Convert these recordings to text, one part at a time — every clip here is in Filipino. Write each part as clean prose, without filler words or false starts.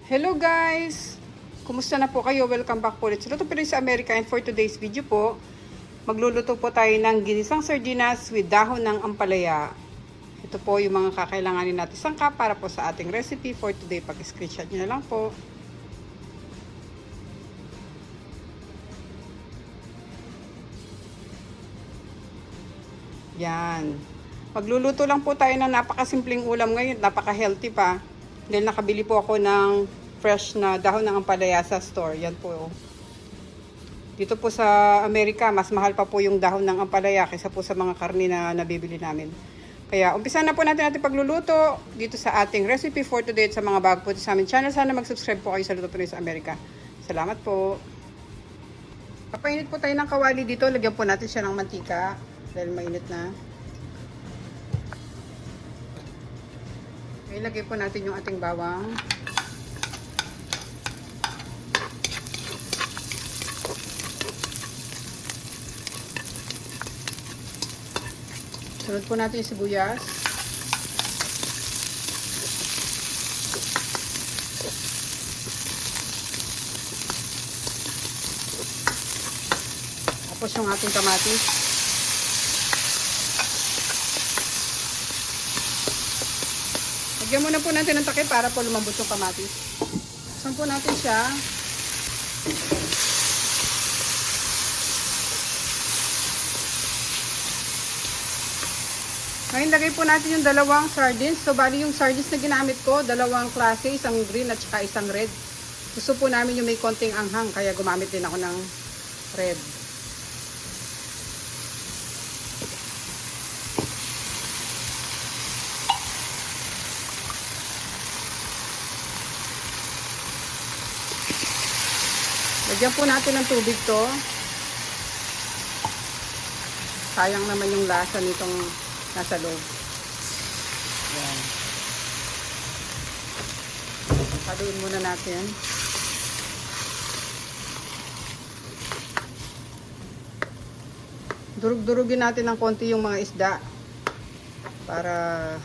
Hello guys! Kumusta na po kayo? Welcome back po ulit sa Luto Pinoy sa Amerika, and for today's video po, magluluto po tayo ng ginisang sardinas with dahon ng ampalaya. Ito po yung mga kakailanganin natin sangkap para po sa ating recipe for today. Pag-screenshot nyo na lang po. Yan. Magluluto lang po tayo ng napakasimpleng ulam ngayon. Napaka-healthy pa. Dahil nakabili po ako ng fresh na dahon ng ampalaya sa store. Yan po. Dito po sa Amerika, mas mahal pa po yung dahon ng ampalaya kaysa po sa mga karne na nabibili namin. Kaya umpisa na po natin pagluluto dito sa ating recipe for today at sa mga bago po sa aming channel. Sana mag-subscribe po kayo sa Luto Pinoy sa Amerika. Salamat po. Papainit po tayo ng kawali dito. Lagyan po natin siya ng mantika dahil mainit na. Ilagay po natin yung ating bawang. Sunod po natin yung sibuyas. Tapos yung ating kamatis. Lagyan muna po natin ng takip para po lumambot yung kamatis. Saan po natin siya. Ngayon lagay po natin yung dalawang sardines. So bali yung sardines na ginamit ko, dalawang klase, isang green at saka isang red. Gusto po namin yung may konting anghang, kaya gumamit din ako ng red. Lagyan po natin ng tubig to. Sayang naman yung lasa nitong nasa loob. Ayan. Haluin muna natin. Durug-durugin natin ng konti yung mga isda para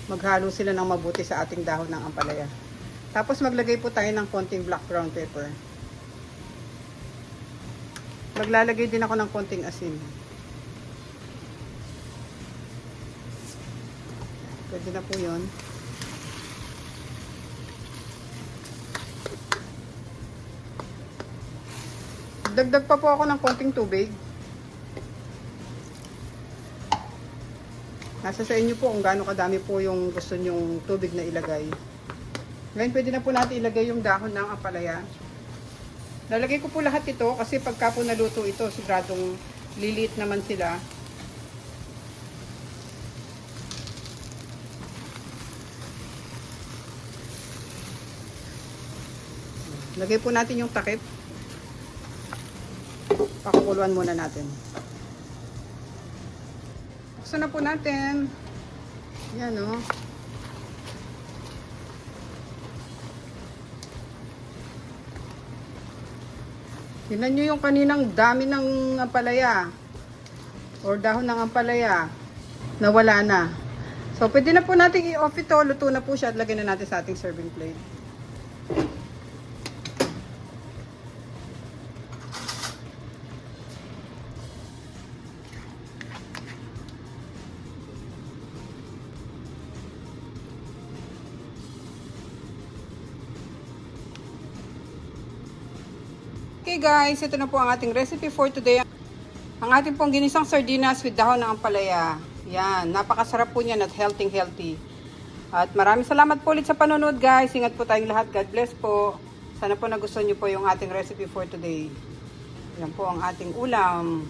maghalo sila ng mabuti sa ating dahon ng ampalaya. Tapos maglagay po tayo ng konting black ground pepper. Maglalagay din ako ng konting asin. Pwede na po yun. Dagdag pa po ako ng konting tubig. Nasa sa inyo po kung gaano kadami po yung gusto nyong tubig na ilagay. Ngayon pwede na po natin ilagay yung dahon ng ampalaya. Lalagay ko po lahat ito kasi pagka po naluto ito, siguradong liliit naman sila. Lagay po natin yung takip. Pakukuluan muna natin. Buksan na po natin. Yan o. Tingnan nyo yung kaninang dami ng ampalaya or dahon ng ampalaya na wala na. So, pwede na po natin i-off ito. Luto na po siya at lagyan na natin sa ating serving plate. Okay guys, ito na po ang ating recipe for today. Ang ating pong ginisang sardinas with dahon ng ampalaya. Yan, napakasarap po niyan at healthy. At maraming salamat po ulit sa panonood guys. Ingat po tayong lahat. God bless po. Sana po nagustuhan niyo po yung ating recipe for today. Yan po ang ating ulam.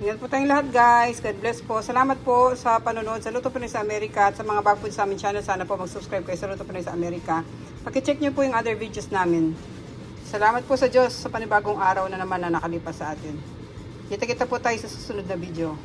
Ingat po tayong lahat guys. God bless po. Salamat po sa panonood sa Luto Pinoy sa Amerika at sa mga bago po sa aming channel. Sana po mag-subscribe kayo sa Luto Pinoy sa Amerika. Paki-check niyo po yung other videos namin. Salamat po sa Diyos sa panibagong araw na naman na nakalipas sa atin. Kita-kita po tayo sa susunod na video.